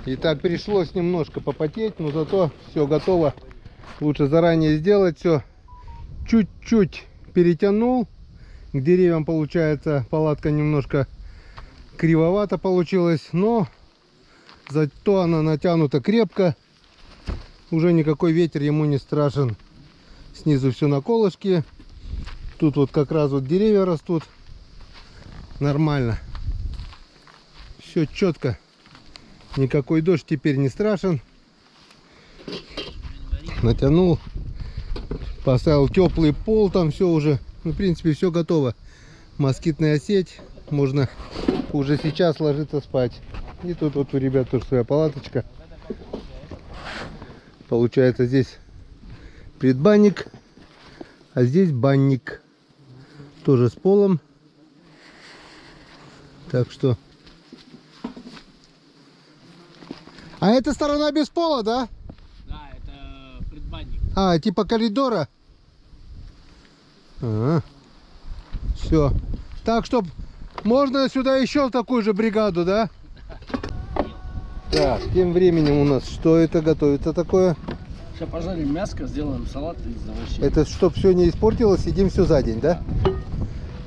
И так пришлось немножко попотеть, но зато все готово. Лучше заранее сделать все. Чуть-чуть перетянул. К деревьям, получается, палатка немножко кривовато получилась, но зато она натянута крепко. Уже никакой ветер ему не страшен. Снизу все на колышке. Тут вот как раз вот деревья растут. Нормально. Все четко. Никакой дождь теперь не страшен. Натянул. Поставил теплый пол. Там все уже. Ну, в принципе, все готово. Москитная сеть. Можно уже сейчас ложиться спать. И тут вот у ребят тоже своя палаточка. Получается, здесь предбанник. А здесь банник. Тоже с полом. Так что... А эта сторона без пола, да? Да, это предбанник. А, типа коридора? Ага. Все. Так, чтоб можно сюда еще такую же бригаду, да? Так, тем временем у нас что это готовится такое? Сейчас пожарим мяско, сделаем салат из овощей. Это чтоб все не испортилось, едим все за день, да?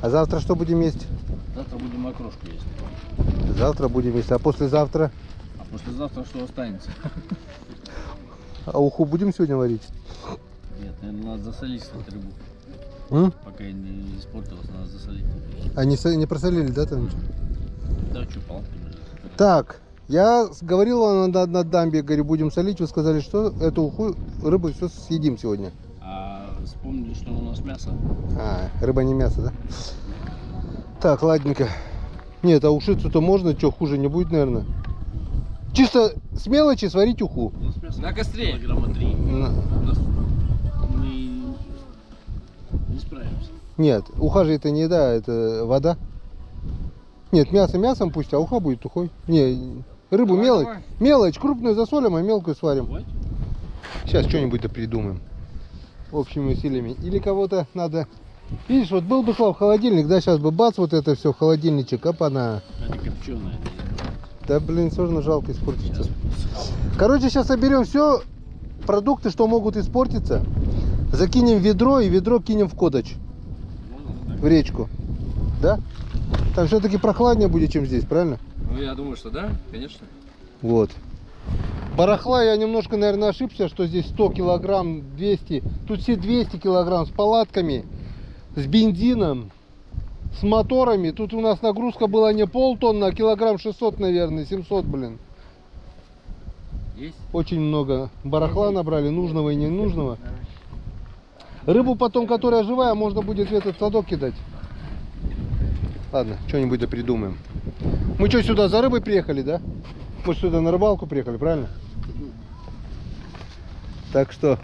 А завтра что будем есть? Завтра будем окрошку есть. Завтра будем есть, а послезавтра? А послезавтра что останется? А уху будем сегодня варить? Нет, наверное, надо засолить эту рыбу. Пока не испортилась, надо засолить. А не просолили, да, там? Да, что, палатка. Так, я говорил на дамбе, говорю, будем солить. Вы сказали, что эту уху, рыбу все съедим сегодня. А вспомнили, что у нас мясо. А, рыба не мясо, да? Так, ладненько. Нет, а ушицу-то можно, что, хуже не будет, наверное. Чисто с мелочи сварить уху. У нас мясо На костре. килограмма 3. На. Мы не справимся. Нет, уха же это не еда, это вода. Нет, мясо мясом пусть, а уха будет ухой. Не, рыбу мелочь. Давай. Мелочь крупную засолим, а мелкую сварим. Давайте. Сейчас что-нибудь-то придумаем. Общими усилиями. Или кого-то надо... Видишь, вот был бы, Слав, холодильник, да, сейчас бы бац, вот это все в холодильничек, опа-на. Это копченое. Да, блин, сложно, жалко испортиться. Короче, сейчас соберем все продукты, что могут испортиться. Закинем в ведро и ведро кинем в кодоч. В речку. Да? Там все-таки прохладнее будет, чем здесь, правильно? Ну, я думаю, что да, конечно. Вот. Барахла я немножко, наверное, ошибся, что здесь 100 килограмм, 200. Тут все 200 килограмм с палатками, с бензином, с моторами. Тут у нас нагрузка была не полтонны, а килограмм 600, наверное, 700, блин. Есть? Очень много барахла набрали, нужного и ненужного. Рыбу потом, которая живая, можно будет в этот садок кидать. Ладно, что-нибудь да придумаем. Мы что, сюда за рыбой приехали, да? Мы сюда на рыбалку приехали, правильно? Так что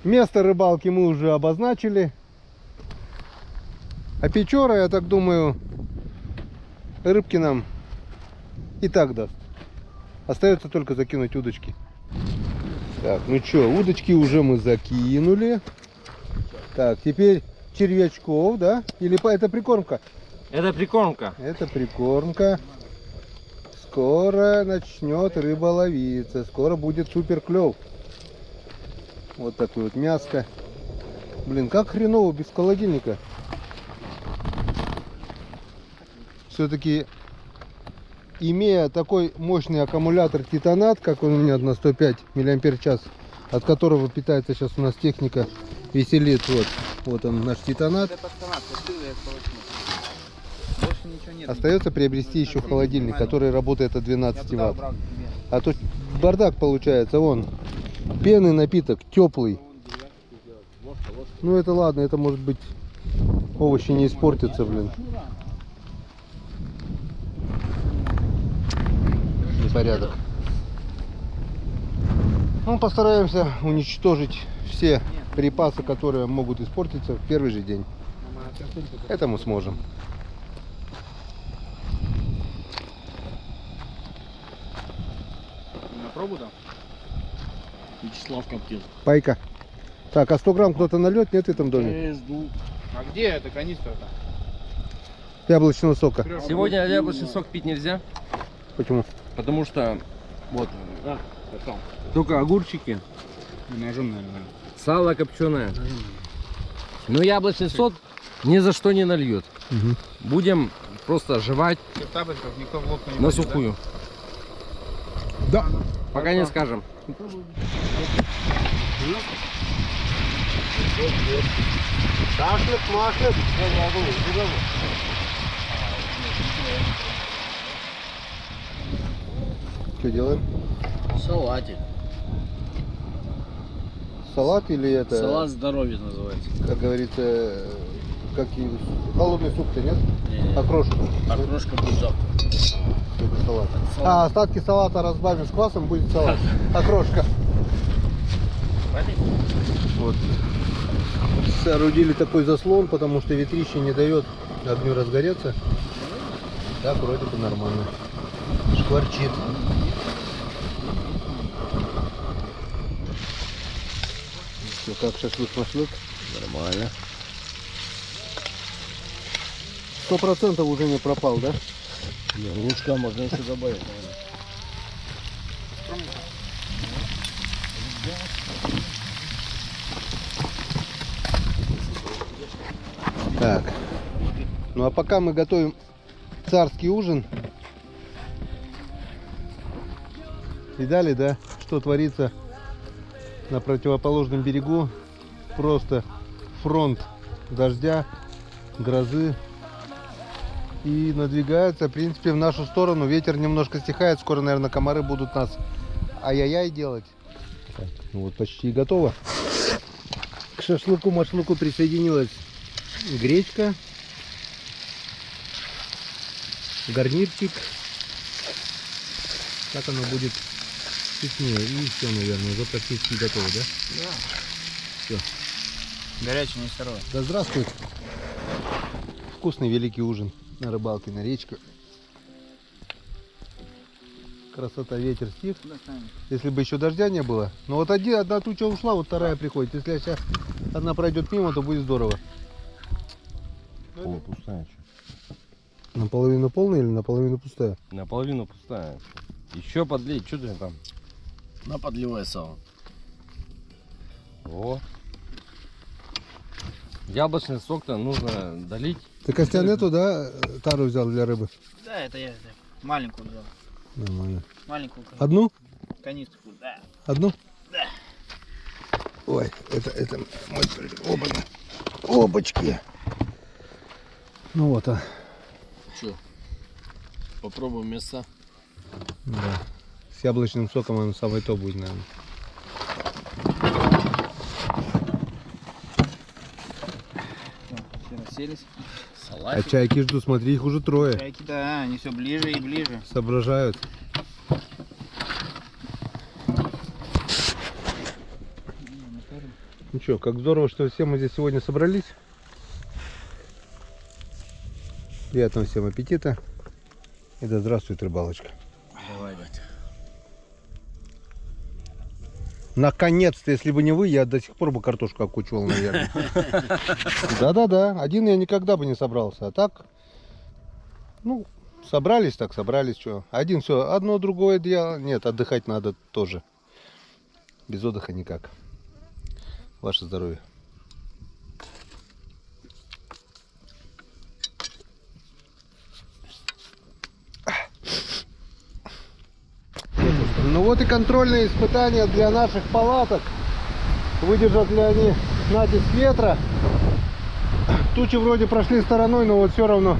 место рыбалки мы уже обозначили. А Печора, я так думаю, рыбки нам и так даст. Остается только закинуть удочки. Так, ну что, удочки уже мы закинули. Так, теперь червячков, да? Или это прикормка? Это прикормка. Это прикормка. Скоро начнет рыба ловиться. Скоро будет супер клев. Вот такое вот мяско. Блин, как хреново без холодильника. Все-таки, имея такой мощный аккумулятор Титанат, как он у меня на 105 мАч, от которого питается сейчас у нас техника веселит. Вот он, наш Титанат. Остается приобрести еще холодильник, который работает от 12 Вт. А то бардак получается. Вон, пенный напиток, теплый. Ну это ладно, это может быть овощи не испортятся, блин. Непорядок. Ну, постараемся уничтожить все припасы, которые могут испортиться в первый же день. Это мы сможем. На пробу там? Вячеслав Коптин. Пайка. Так, а 100 грамм кто-то нальет? Нет в этом доме? А где эта канистра-то? Яблочного сока. Сегодня яблочный сок пить нельзя, Почему? потому что Вот. Только огурчики, Ножом, наверное. сало копченое. Но яблочный сок ни за что не нальет. Мгм. Будем просто жевать В тапочках никто в лоб не на ходит, сухую. Да. Пока не скажем. Кашляет, машет. Что делаем? Салатик. Салат или это? Салат здоровья называется. Как говорится, холодный суп-то нет? Не, Окрошка. окрошка будет завтра. Это салат. А, остатки салата разбавим с квасом, будет салат. Окрошка. Вот. Соорудили такой заслон, потому что ветрище не дает огню разгореться. Так вроде бы нормально. Шкварчит. Ну как, шашлык-машлык? Нормально. 100% уже не пропал, да? Лучка можно еще добавить, наверное. Так. Ну а пока мы готовим царский ужин. Видали, да, что творится на противоположном берегу? Просто фронт дождя, грозы. И надвигается, в принципе, в нашу сторону. Ветер немножко стихает. Скоро, наверное, комары будут нас ай-яй-яй делать. Так, ну вот почти готово. К шашлыку-машлыку присоединилась гречка, гарнирчик. Так оно будет вкуснее. И все, наверное, уже практически готово, да? Да. Все. Горячий, не сырой. Да здравствует. Вкусный великий ужин на рыбалке, на речке. Красота, ветер стих. Если бы еще дождя не было. Но вот одна туча ушла, вот вторая приходит. Если сейчас одна пройдет мимо, то будет здорово. Полупустая. Наполовину полная или наполовину пустая? Наполовину пустая. Еще подлить, что ты там? На подливай сало. О. Яблочный сок-то нужно долить. Ты, Костян, эту, да, тару взял для рыбы? Да, это я маленькую взял. Нормально. Маленькую Одну? канистру, да. Одну? Да. Ой, это мой... Опачки. Ну вот, а. Че? Попробуем мясо. Да. С яблочным соком он самое то будет, наверное. Все расселись. А Салатик. чайки жду, смотри, их уже трое. Чайки, да, они все ближе и ближе. Соображают. Ну что, как здорово, что все мы здесь сегодня собрались. Приятного всем аппетита. И да здравствует рыбалочка. Давай, батя. Наконец-то, если бы не вы, я до сих пор бы картошку окучивал, наверное. Да-да-да, один я никогда бы не собрался. А так, ну, собрались так, собрались, что. Один все, одно другое дело. Нет, отдыхать надо тоже. Без отдыха никак. Ваше здоровье. Ну вот и контрольные испытания для наших палаток. Выдержат ли они натиск ветра. Тучи вроде прошли стороной, но вот все равно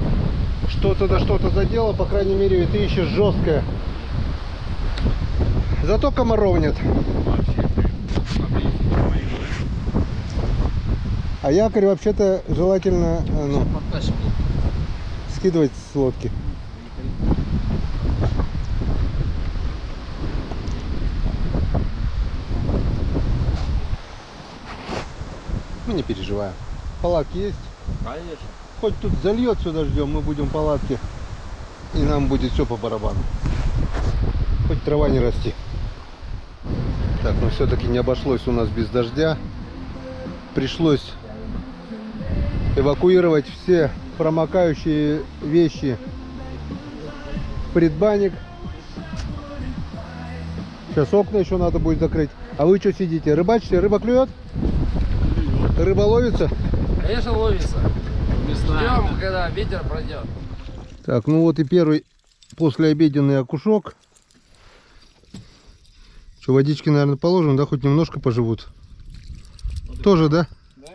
что-то да что-то задело. По крайней мере, ветрище жесткое. Зато комаров нет. А якорь вообще-то желательно скидывать с лодки. Ну не переживаем. Палатки есть. Конечно. Хоть тут зальет все дождем, мы будем палатки. И нам будет все по барабану. Хоть трава не расти. Так, но все-таки не обошлось у нас без дождя. Пришлось эвакуировать все промокающие вещи в предбанник. Сейчас окна еще надо будет закрыть. А вы что сидите? Рыбачите? Рыба клюет? Рыба ловится? Конечно, ловится. Ждем, когда ветер пройдет. Так, ну вот и первый послеобеденный окушок. Что, водички, наверное, положим, да? Хоть немножко поживут. Тоже, да? Да?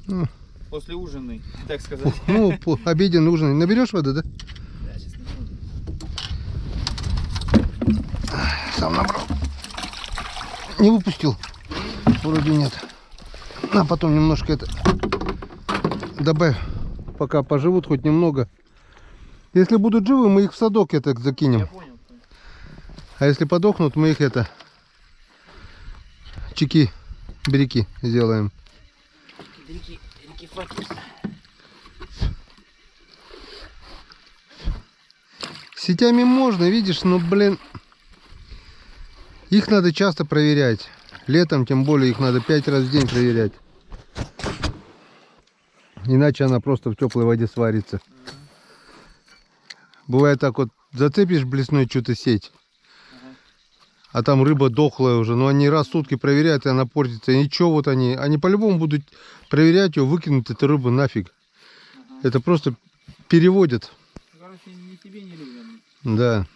Ну, После ужины, так сказать. ну, обеденный, ужин. Наберешь воды, да? Да, сейчас наберу. Сам набрал. Не выпустил? Вроде нет. А потом немножко это добавь, пока поживут хоть немного. Если будут живы, мы их в садок это Я закинем. понял. А если подохнут, мы их это чики-береки сделаем. Реки факи. Сетями можно, видишь, но, блин, их надо часто проверять. Летом, тем более, их надо 5 раз в день проверять. Иначе она просто в теплой воде сварится. Бывает так вот, зацепишь блесной что-то сеть, а там рыба дохлая уже. Но они раз в сутки проверяют, и она портится. И ничего, вот они по-любому будут проверять ее, выкинуть эту рыбу нафиг. Это просто переводят. Короче, ни тебе, ни людям. Да.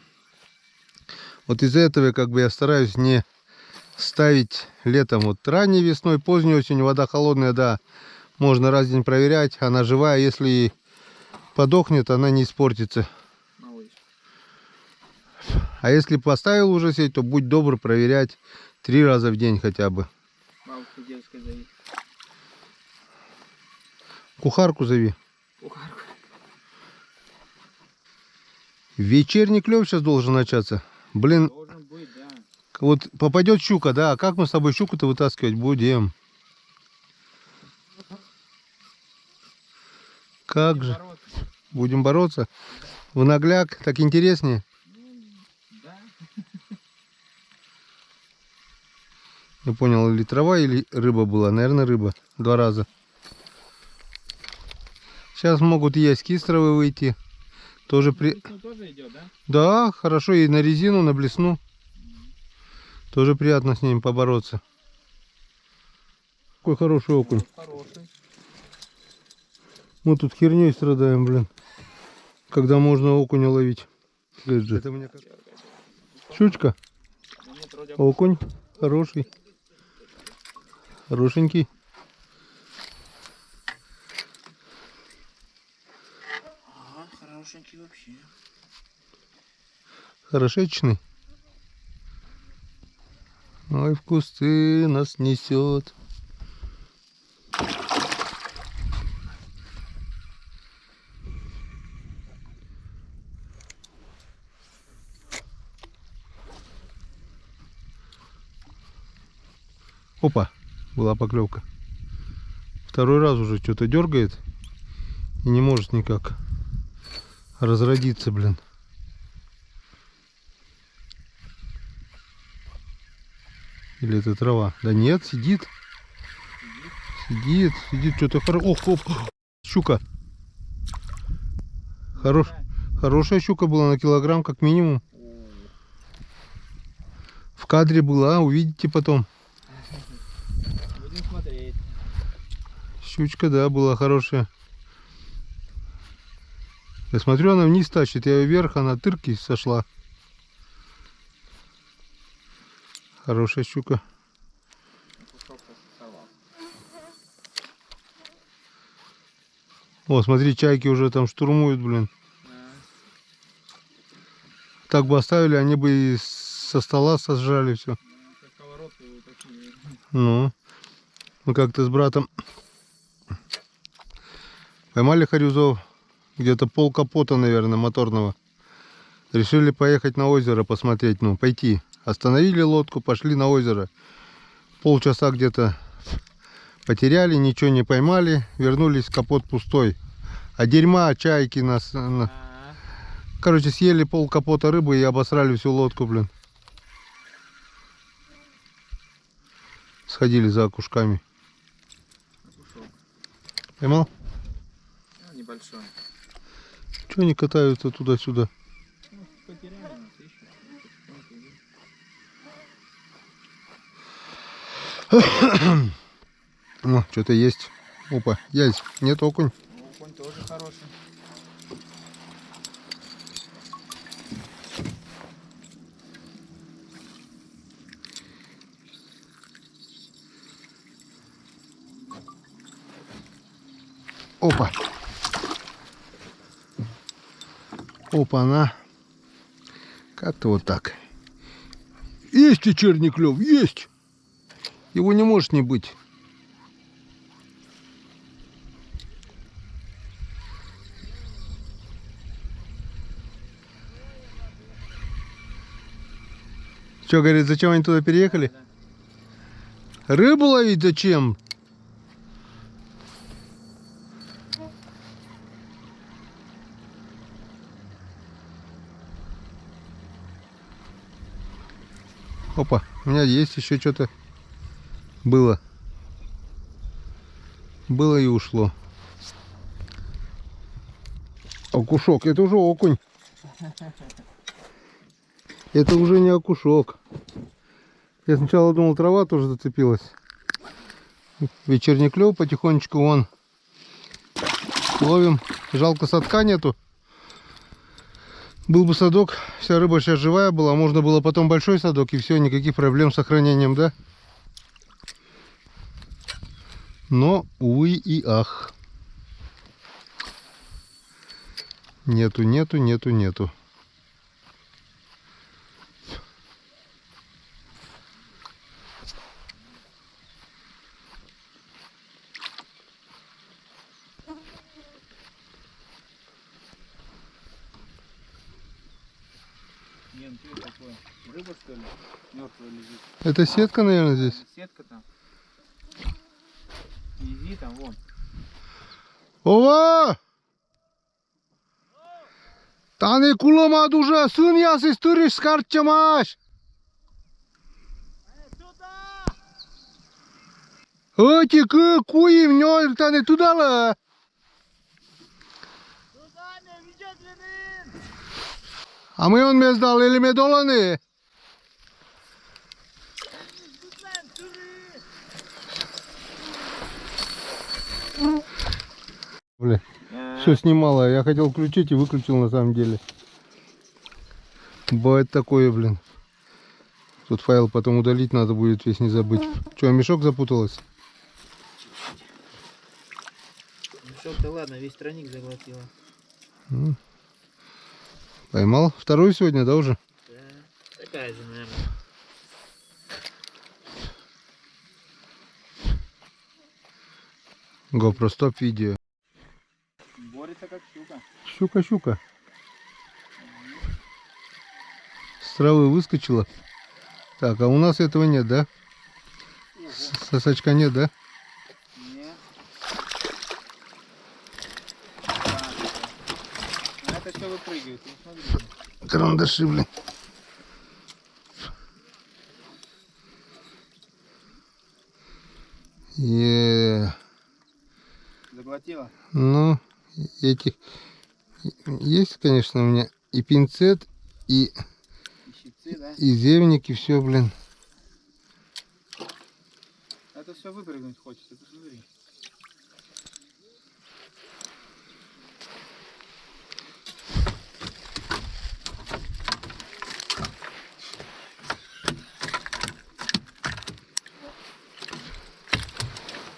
Вот из-за этого как бы я стараюсь не ставить летом. Вот ранней весной, поздней осенью, вода холодная, да, можно раз в день проверять. Она живая, если и подохнет, она не испортится. Малыш. А если поставил уже сеть, то будь добр проверять 3 раза в день хотя бы. Бабушка детская зови. Кухарку зови. Кухарку. Вечерний клев сейчас должен начаться. Блин, Должен быть, да. вот попадет щука, да, а как мы с тобой щуку-то вытаскивать будем? Как же? Бороться. Будем бороться? В нагляк, так интереснее. Да. Не понял, или трава, или рыба была. Наверное, рыба. 2 раза. Сейчас могут и оськи с травы выйти. Тоже при... Ну, тоже идет, да? Да, хорошо, и на резину, на блесну. Тоже приятно с ними побороться. Какой хороший окунь. Хороший. Мы тут херней страдаем, блин. Когда можно окуня ловить. Это мне как... Щучка. Ну, нет, вроде Окунь. Хороший. Хорошенький. Ага, хорошенький вообще. Хорошечный. Ой, в кусты нас несет. Опа, была поклевка. 2-й раз уже что-то дергает и не может никак разродиться, блин. Или это трава? Да нет, сидит. Сидит что-то хорошее. Ох, оп, щука. Хорошая щука была на килограмм как минимум. В кадре была, увидите потом. Будем смотреть. Щучка, да, была хорошая. Я смотрю, она вниз тащит, я ее вверх, она тырки сошла. Хорошая щука. О, смотри, чайки уже там штурмуют, блин. Так бы оставили, они бы и со стола сожрали все. Ну, мы как-то с братом поймали хорюзов, где-то пол капота, наверное, моторного. Решили поехать на озеро посмотреть, ну, пойти. Остановили лодку, пошли на озеро. Полчаса где-то потеряли, ничего не поймали, вернулись, капот пустой. А дерьма, чайки нас... Короче, съели пол капота рыбы и обосрали всю лодку, блин. Сходили за окушками. Поймал? Небольшой. Чего они катаются туда-сюда? Потеряли нас еще. О, что-то есть. Опа, есть. Нет, окунь. Окунь тоже хороший. Опа. Опа-на. Как-то вот так. Есть вечерний клев, есть. Его не может не быть. Что, говорит, зачем они туда переехали? Рыбу ловить зачем? Опа, у меня есть еще что-то. Было. Было и ушло. Окушок, это уже окунь. Это уже не окушок. Я сначала думал, трава тоже зацепилась. Вечерний клев, потихонечку вон ловим. Жалко, садка нету. Был бы садок, вся рыба сейчас живая была. Можно было потом большой садок, и все, никаких проблем с сохранением, да? Но, увы и ах. Нету, нету, нету, нету. Ген, ты такое? Рыба, что ли? Мертвая лежит. Это сетка, наверное, здесь. Сетка там. Иди там, вон. Ова! Tane kulama duja, sun ja se sturiš skarčamaš. Oti că cuim nol tane tudala. A мы он мездал или медоланы? Бля, все снимало. Я хотел включить и выключил на самом деле. Бывает такое, блин. Тут файл потом удалить надо будет, весь не забыть. Че, мешок запуталась? Мешок-то ладно, весь тройник заглотила. Поймал? Вторую сегодня, да, уже? Да, такая же, наверное. GoPro стоп видео. Борется как щука. Щука-щука. С травы выскочила. Так, а у нас этого нет, да? Сосачка нет, да? Нет. Это все выпрыгивает, ну смотри. Карандаши, блин. Заглотила? Ну, этих есть, конечно, у меня и пинцет, и Щипцы, да? и зевник, и все, блин. Это все выпрыгнуть хочется, ты смотри.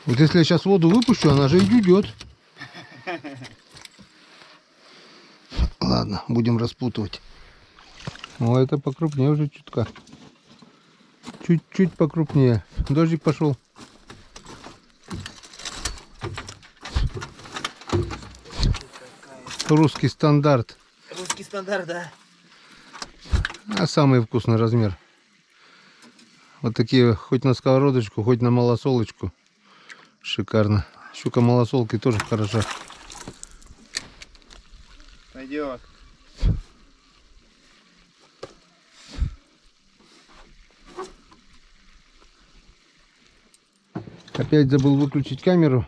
Вот если я сейчас воду выпущу, она же идет. Ладно, будем распутывать. О, это покрупнее уже чутка. Чуть-чуть покрупнее. Дождик пошел. Русский стандарт. Русский стандарт, да? А самый вкусный размер. Вот такие, хоть на сковородочку, хоть на малосолочку. Шикарно. Щука малосолкой тоже хороша. Пойдет. Опять забыл выключить камеру.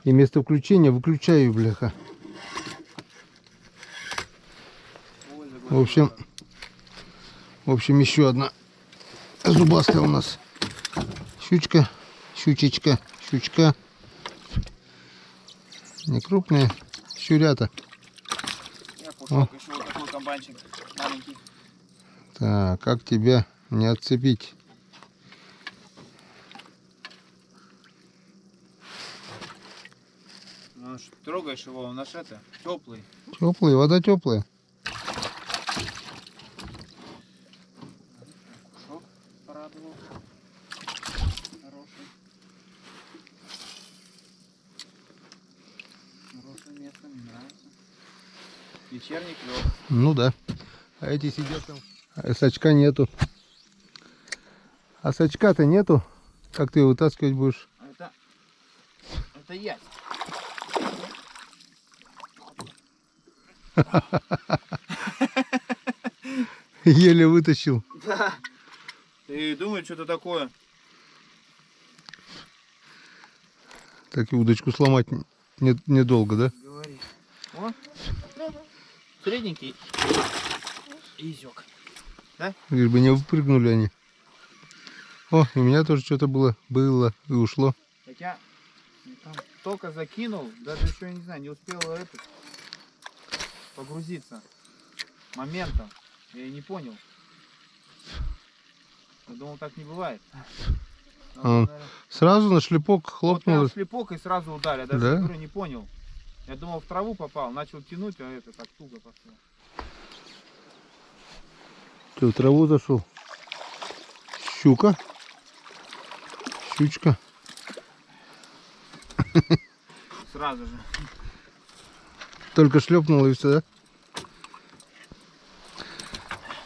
И вместо включения выключаю, бляха. В В общем, еще одна зубастая у нас щучка, щучечка, щучка. Не крупные, щурята. Я кушал еще вот такой комбайнчик маленький. Так, как тебя не отцепить? Ну, трогаешь его, он наш это, теплый. Теплый, вода теплая. Кушок порадовал. Хороший. Хорошее место, мне нравится. Вечерний клёв. Ну да. А эти сидят там. А сачка нету. А сачка-то нету. Как ты его вытаскивать будешь? Это я. Еле вытащил. Да. Ты думаешь, что-то такое? Так и удочку сломать недолго, да? Говори. О, средненький изёк. Лишь бы не выпрыгнули они. О, у меня тоже что-то было и ушло. Так я там только закинул, даже еще, не знаю, не успел это погрузиться моментом. Я и не понял. Я думал, так не бывает. А, сразу на шлепок Вот хлопнул. прям шлепок и сразу ударил. Я даже Да? говорю, не понял. Я думал, в траву попал, начал тянуть, а это так туго пошло. Ты в траву зашел. Щука. Щучка. Сразу же. Только шлепнула и все, да?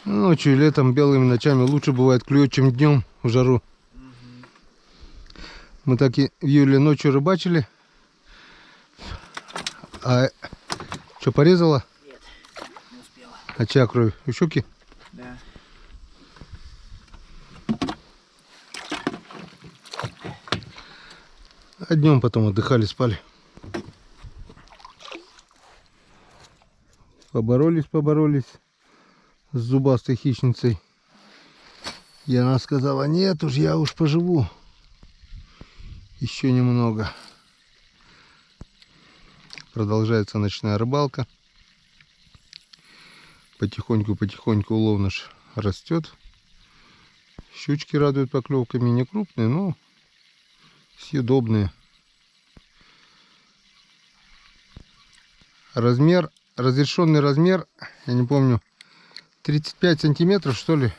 Ночью и летом белыми ночами лучше бывает клюет, чем днем в жару. Мы так и в июле ночью рыбачили. А что, порезала? Нет, не успела. А чья кровь? У щуки? Да. А днем потом отдыхали, спали. Поборолись с зубастой хищницей. И она сказала, нет уж, я уж поживу. Еще немного. Продолжается ночная рыбалка. Потихоньку улов наш растет. Щучки радуют поклевками, не крупные, но съедобные. Разрешенный размер, я не помню, 35 сантиметров, что ли,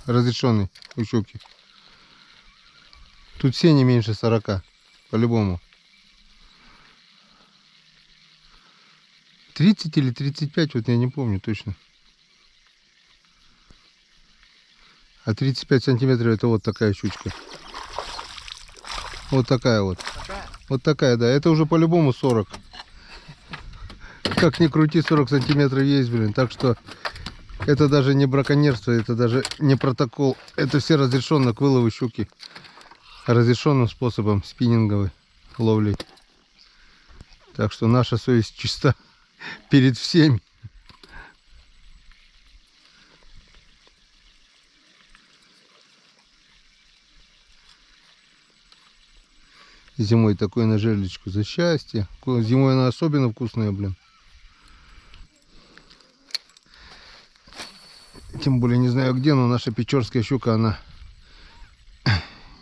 разрешенный у щуки. Тут все не меньше 40, по-любому. 30 или 35, вот я не помню точно. А 35 сантиметров это вот такая щучка. Вот такая вот. Такая? Вот такая, да. Это уже по-любому 40. Как ни крути, 40 сантиметров есть, блин. Так что это даже не браконьерство, это даже не протокол. Это все разрешено к вылову щуки. Разрешенным способом спиннинговой ловли. Так что наша совесть чиста перед всеми. Зимой такой на жерлечку за счастье. Зимой она особенно вкусная, блин. Тем более не знаю где, но наша печорская щука, она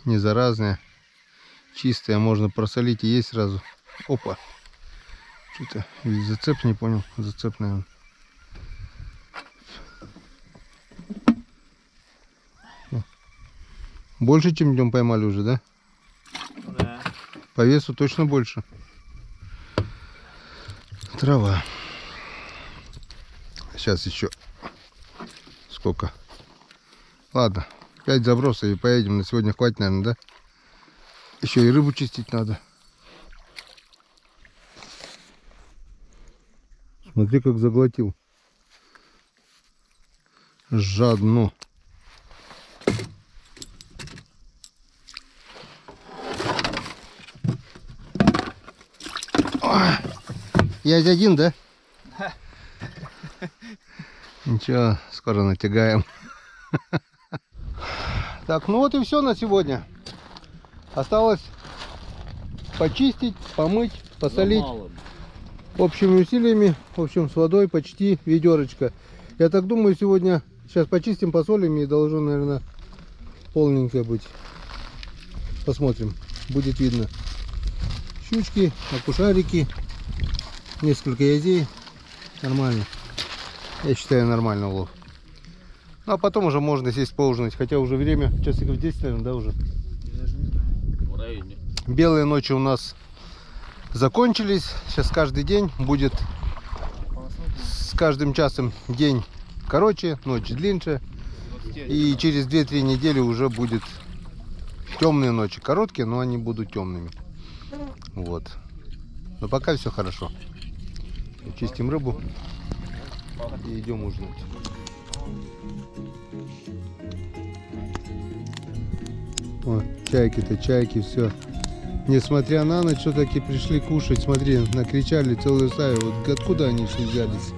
не заразная, чистая, можно просолить и есть сразу. Опа! Что-то зацеп, не понял, зацеп, наверное. Больше, чем днем поймали уже, да? Да. По весу точно больше. Трава. Сейчас еще сколько? Ладно, 5 забросов и поедем. На сегодня хватит, наверное, да? Еще и рыбу чистить надо. Смотри, как заглотил. Жадно. Я один, да? Да. Ничего, скоро натягаем. Так, ну вот и все на сегодня. Осталось почистить, помыть, посолить. Мало. Общими усилиями, в общем, с водой почти ведерочко. Я так думаю, сегодня сейчас почистим, посолим, и должно, наверное, полненькое быть. Посмотрим, будет видно. Щучки, окушарики, несколько язей. Нормально. Я считаю, нормально улов. Ну, а потом уже можно сесть поужинать. Хотя уже время, часиков 10, наверное, да, уже? В районе. Белые ночи у нас закончились. Сейчас каждый день будет, с каждым часом день короче, ночь длиннее. И через 2-3 недели уже будет темные ночи. Короткие, но они будут темными. Вот. Но пока все хорошо. Чистим рыбу и идем ужинать. О, чайки-то, чайки, все. Несмотря на ночь, все-таки пришли кушать. Смотри, накричали целую стаю. Вот откуда они все взялись?